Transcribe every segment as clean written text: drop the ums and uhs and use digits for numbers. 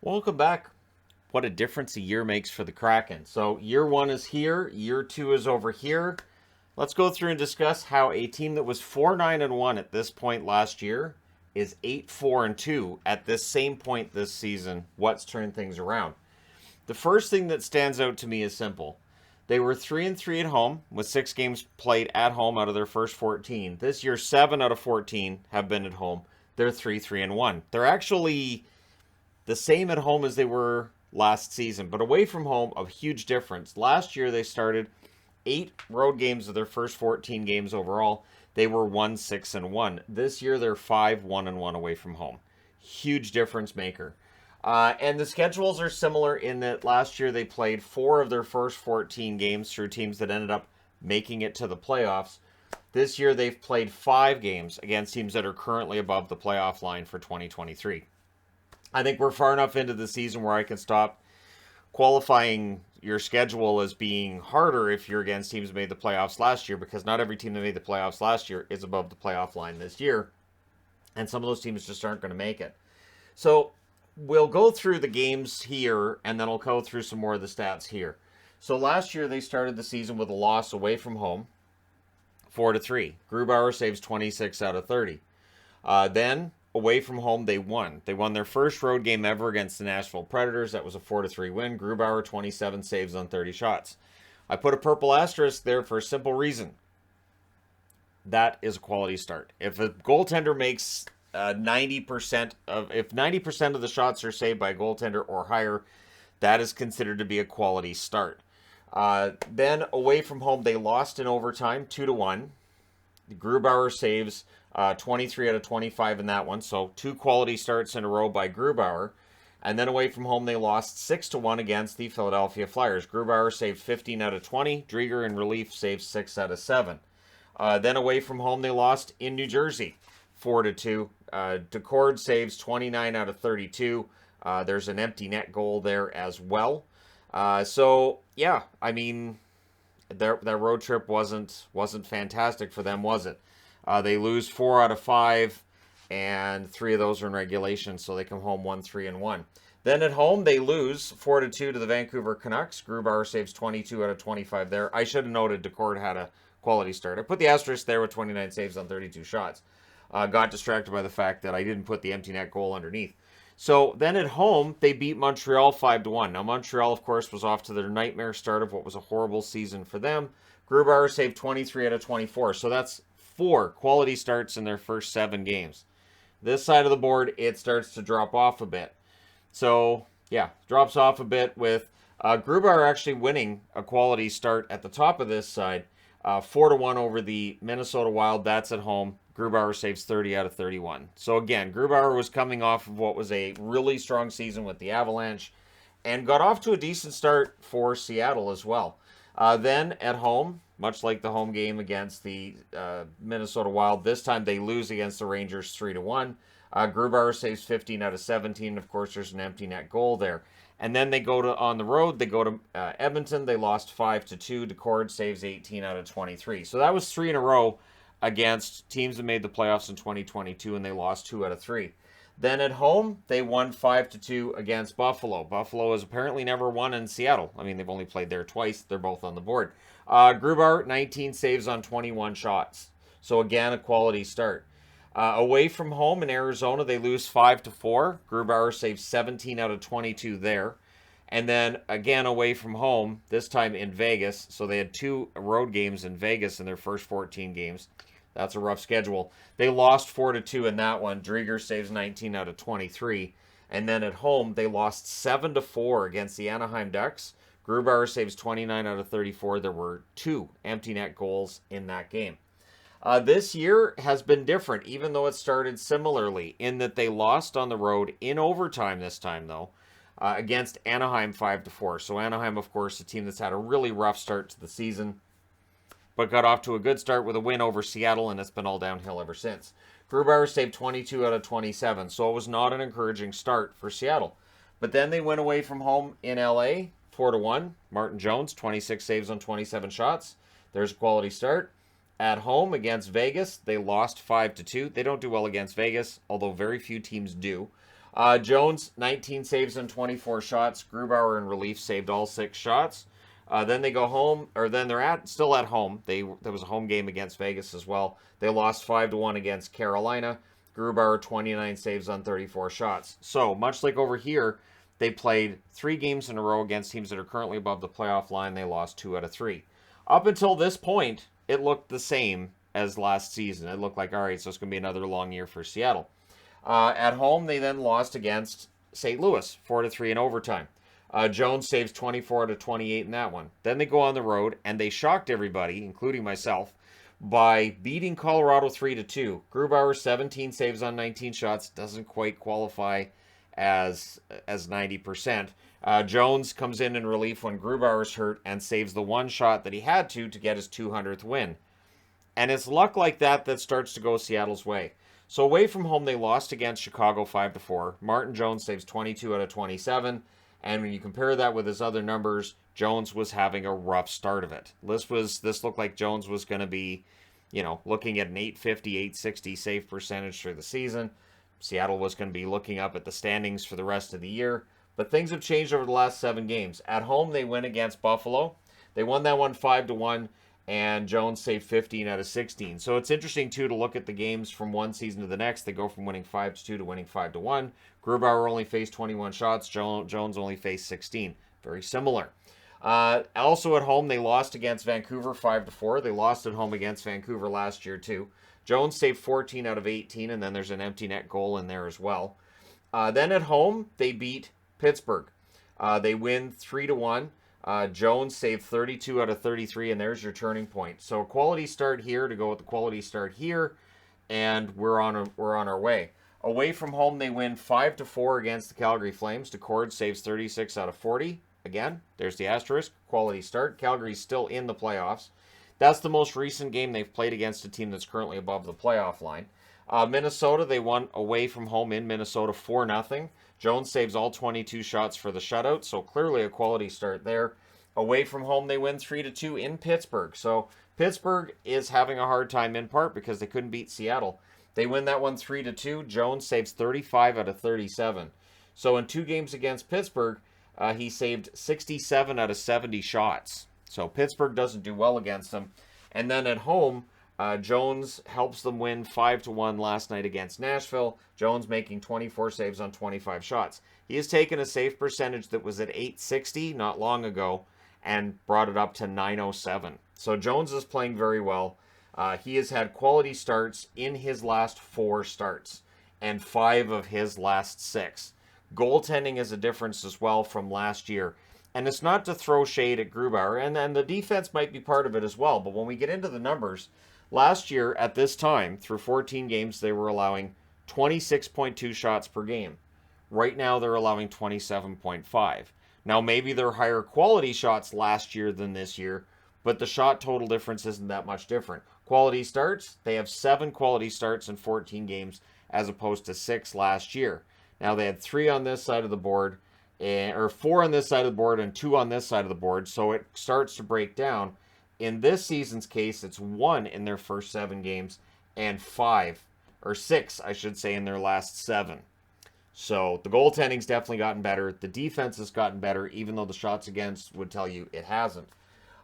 Welcome back. What a difference a year makes for the Kraken. So, year one is here, year two is over here. Let's go through and discuss how a team that was 4-9-1 at this point last year is 8-4-2 at this same point this season. What's turned things around? The first thing that stands out to me is simple. They were 3-3 at home with 6 games played at home out of their first 14. This year, 7 out of 14 have been at home. They're 3-3-1. They're actually the same at home as they were last season, but away from home, a huge difference. Last year, they started 8 road games of their first 14 games overall. They were 1-6-1. This year, they're 5-1-1 away from home. Huge difference maker. And the schedules are similar in that last year they played 4 of their first 14 games through teams that ended up making it to the playoffs. This year they've played 5 games against teams that are currently above the playoff line for 2023. I think we're far enough into the season where I can stop qualifying your schedule as being harder if you're against teams that made the playoffs last year, because not every team that made the playoffs last year is above the playoff line this year, and some of those teams just aren't going to make it. So we'll go through the games here, and then I'll go through some more of the stats here. So last year they started the season with a loss away from home, 4-3. Grubauer saves 26 out of 30. Then away from home, they won. They won their first road game ever against the Nashville Predators. That was a 4-3 win. Grubauer 27 saves on 30 shots. I put a purple asterisk there for a simple reason. That is a quality start. If a goaltender makes 90% if 90% of the shots are saved by a goaltender or higher, that is considered to be a quality start. Then away from home, they lost in overtime 2-1. Grubauer saves 23 out of 25 in that one, so 2 quality starts in a row by Grubauer. And then away from home, they lost 6-1 against the Philadelphia Flyers. Grubauer saved 15 out of 20. Drieger in relief saved 6 out of 7. Then away from home, they lost in New Jersey, 4-2. Decord saves 29 out of 32. There's an empty net goal there as well. So yeah, I mean, their road trip wasn't fantastic for them, was it? They lose 4 out of 5, and 3 of those are in regulation, so they come home 1-3-1. Then at home, they lose 4-2 to the Vancouver Canucks. Grubauer saves 22 out of 25 there. I should have noted Decord had a quality start. I put the asterisk there with 29 saves on 32 shots. Got distracted by the fact that I didn't put the empty net goal underneath. So then at home, they beat Montreal 5-1. Now, Montreal, of course, was off to their nightmare start of what was a horrible season for them. Grubauer saved 23 out of 24. So that's 4 quality starts in their first 7 games. This side of the board, it starts to drop off a bit. So, yeah, drops off a bit with Grubauer actually winning a quality start at the top of this side. 4-1 over the Minnesota Wild. That's at home. Grubauer saves 30 out of 31. So again, Grubauer was coming off of what was a really strong season with the Avalanche and got off to a decent start for Seattle as well. Then at home, much like the home game against the Minnesota Wild, this time they lose against the Rangers 3-1. Grubauer saves 15 out of 17. Of course, there's an empty net goal there. And then they go to on the road. They go to Edmonton. They lost 5-2. Decord saves 18 out of 23. So that was 3 in a row against teams that made the playoffs in 2022, and they lost 2 out of 3. Then at home, they won 5-2 against Buffalo. Buffalo has apparently never won in Seattle. I mean, they've only played there twice. They're both on the board. Grubauer, 19 saves on 21 shots. So again, a quality start. Away from home in Arizona, they lose 5-4. Grubauer saves 17 out of 22 there. And then again away from home, this time in Vegas. So they had 2 road games in Vegas in their first 14 games. That's a rough schedule. They lost 4-2 in that one. Drieger saves 19 out of 23. And then at home, they lost 7-4 against the Anaheim Ducks. Grubauer saves 29 out of 34. There were 2 empty net goals in that game. This year has been different, even though it started similarly, in that they lost on the road in overtime this time, though, against Anaheim 5-4. So Anaheim, of course, a team that's had a really rough start to the season, but got off to a good start with a win over Seattle, and it's been all downhill ever since. Grubauer saved 22 out of 27, so it was not an encouraging start for Seattle. But then they went away from home in LA, 4-1. Martin Jones, 26 saves on 27 shots. There's a quality start. At home against Vegas, they lost 5-2. They don't do well against Vegas, although very few teams do. Jones, 19 saves and 24 shots. Grubauer in relief saved all 6 shots. Then they go home, or then they're still at home. There was a home game against Vegas as well. They lost 5-1 against Carolina. Grubauer, 29 saves on 34 shots. So, much like over here, they played 3 games in a row against teams that are currently above the playoff line. They lost 2 out of 3. Up until this point, it looked the same as last season. It looked like, all right, so it's going to be another long year for Seattle. At home, they then lost against St. Louis, 4-3 in overtime. Jones saves 24 out of 28 in that one. Then they go on the road, and they shocked everybody, including myself, by beating Colorado 3-2. Grubauer, 17 saves on 19 shots, doesn't quite qualify as 90%. Jones comes in relief when Grubauer's hurt and saves the one shot that he had to get his 200th win. And it's luck like that that starts to go Seattle's way. So away from home, they lost against Chicago 5-4. Martin Jones saves 22 out of 27. And when you compare that with his other numbers, Jones was having a rough start of it. This looked like Jones was going to be, looking at an 850, 860 save percentage for the season. Seattle was going to be looking up at the standings for the rest of the year. But things have changed over the last 7 games. At home, they win against Buffalo. They won that one 5-1. And Jones saved 15 out of 16. So it's interesting, too, to look at the games from one season to the next. They go from winning 5-2 to winning 5-1. Grubauer only faced 21 shots. Jones only faced 16. Very similar. Also at home, they lost against Vancouver 5-4. They lost at home against Vancouver last year, too. Jones saved 14 out of 18, and then there's an empty net goal in there as well. Then at home, they beat Pittsburgh. They win 3-1. Jones saved 32 out of 33, and there's your turning point. So a quality start here to go with the quality start here, and we're on our way. Away from home, they win 5-4 against the Calgary Flames. Decord saves 36 out of 40. Again, there's the asterisk. Quality start. Calgary's still in the playoffs. That's the most recent game they've played against a team that's currently above the playoff line. Minnesota, they won away from home in Minnesota 4-0. Jones saves all 22 shots for the shutout, so clearly a quality start there. Away from home, they win 3-2 in Pittsburgh. So Pittsburgh is having a hard time in part because they couldn't beat Seattle. They win that one 3-2. Jones saves 35 out of 37. So in 2 games against Pittsburgh, he saved 67 out of 70 shots. So Pittsburgh doesn't do well against them. And then at home, Jones helps them win 5-1 last night against Nashville. Jones making 24 saves on 25 shots. He has taken a save percentage that was at 860 not long ago and brought it up to 907. So Jones is playing very well. He has had quality starts in his last 4 starts and 5 of his last 6. Goaltending is a difference as well from last year. And it's not to throw shade at Grubauer, and the defense might be part of it as well. But when we get into the numbers, last year at this time, through 14 games, they were allowing 26.2 shots per game. Right now, they're allowing 27.5. Now, maybe they're higher quality shots last year than this year, but the shot total difference isn't that much different. Quality starts, they have 7 quality starts in 14 games as opposed to 6 last year. Now, they had 3 on this side of the board, or 4 on this side of the board and 2 on this side of the board, so it starts to break down. In this season's case, it's 1 in their first 7 games and 6, I should say, in their last 7. So the goaltending's definitely gotten better. The defense has gotten better, even though the shots against would tell you it hasn't.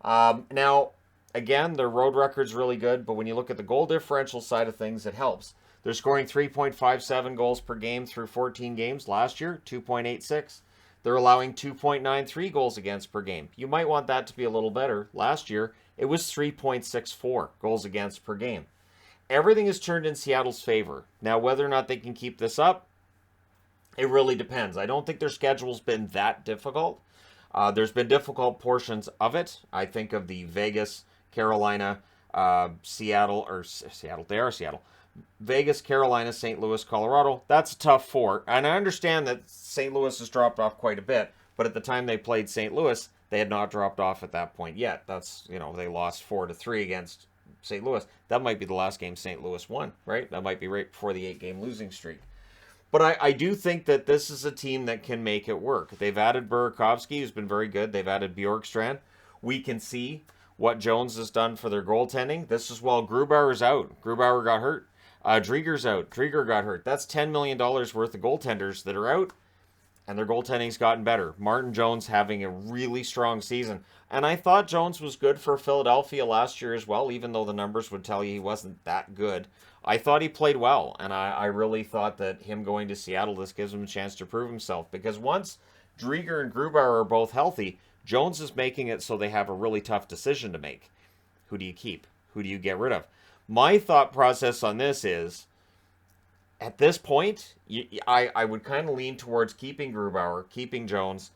Now, again, their road record's really good, but when you look at the goal differential side of things, it helps. They're scoring 3.57 goals per game through 14 games. Last year, 2.86. They're allowing 2.93 goals against per game. You might want that to be a little better. Last year, it was 3.64 goals against per game. Everything is turned in Seattle's favor. Now, whether or not they can keep this up, it really depends. I don't think their schedule's been that difficult. There's been difficult portions of it. I think of the Vegas, Carolina, Seattle. Vegas, Carolina, St. Louis, Colorado. That's a tough 4. And I understand that St. Louis has dropped off quite a bit, but at the time they played St. Louis, they had not dropped off at that point yet. That's, they lost 4-3 against St. Louis. That might be the last game St. Louis won, right? That might be right before the 8-game losing streak. But I do think that this is a team that can make it work. They've added Burakovsky, who's been very good. They've added Bjorkstrand. We can see what Jones has done for their goaltending. This is while Grubauer is out. Grubauer got hurt. Drieger's out. Drieger got hurt. That's $10 million worth of goaltenders that are out, and their goaltending's gotten better. Martin Jones having a really strong season. And I thought Jones was good for Philadelphia last year as well, even though the numbers would tell you he wasn't that good. I thought he played well, and I really thought that him going to Seattle, this gives him a chance to prove himself. Because once Drieger and Grubauer are both healthy, Jones is making it so they have a really tough decision to make. Who do you keep? Who do you get rid of? My thought process on this is, at this point, I would kind of lean towards keeping Grubauer, keeping Jones,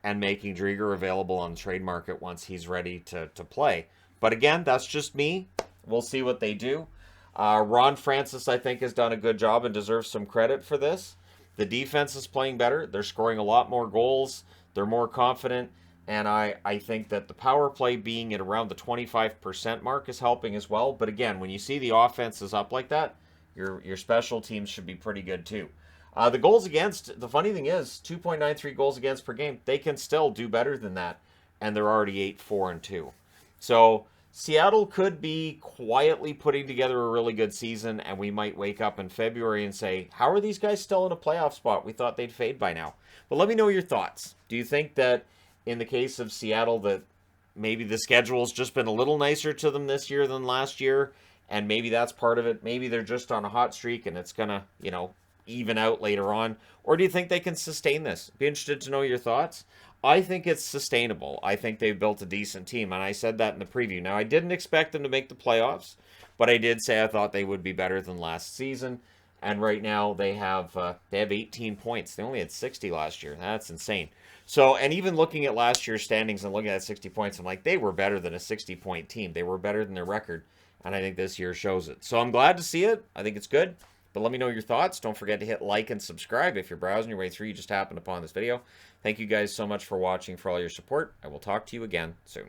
and making Drieger available on the trade market once he's ready to play. But again, that's just me. We'll see what they do. Ron Francis, I think, has done a good job and deserves some credit for this. The defense is playing better. They're scoring a lot more goals. They're more confident. And I think that the power play being at around the 25% mark is helping as well. But again, when you see the offense is up like that, your special teams should be pretty good too. The goals against, the funny thing is, 2.93 goals against per game. They can still do better than that. And they're already 8-4-2. So Seattle could be quietly putting together a really good season, and we might wake up in February and say, how are these guys still in a playoff spot? We thought they'd fade by now. But let me know your thoughts. Do you think that in the case of Seattle that maybe the schedule's just been a little nicer to them this year than last year, and maybe that's part of it? Maybe they're just on a hot streak and it's going to, even out later on. Or do you think they can sustain this? Be interested to know your thoughts. I think it's sustainable. I think they've built a decent team, and I said that in the preview. Now, I didn't expect them to make the playoffs, but I did say I thought they would be better than last season. And right now they have 18 points. They only had 60 last year. That's insane. So, and even looking at last year's standings and looking at 60 points, I'm like, they were better than a 60-point team. They were better than their record, and I think this year shows it. So I'm glad to see it. I think it's good. But let me know your thoughts. Don't forget to hit like and subscribe if you're browsing your way through. You just happened upon this video. Thank you guys so much for watching, for all your support. I will talk to you again soon.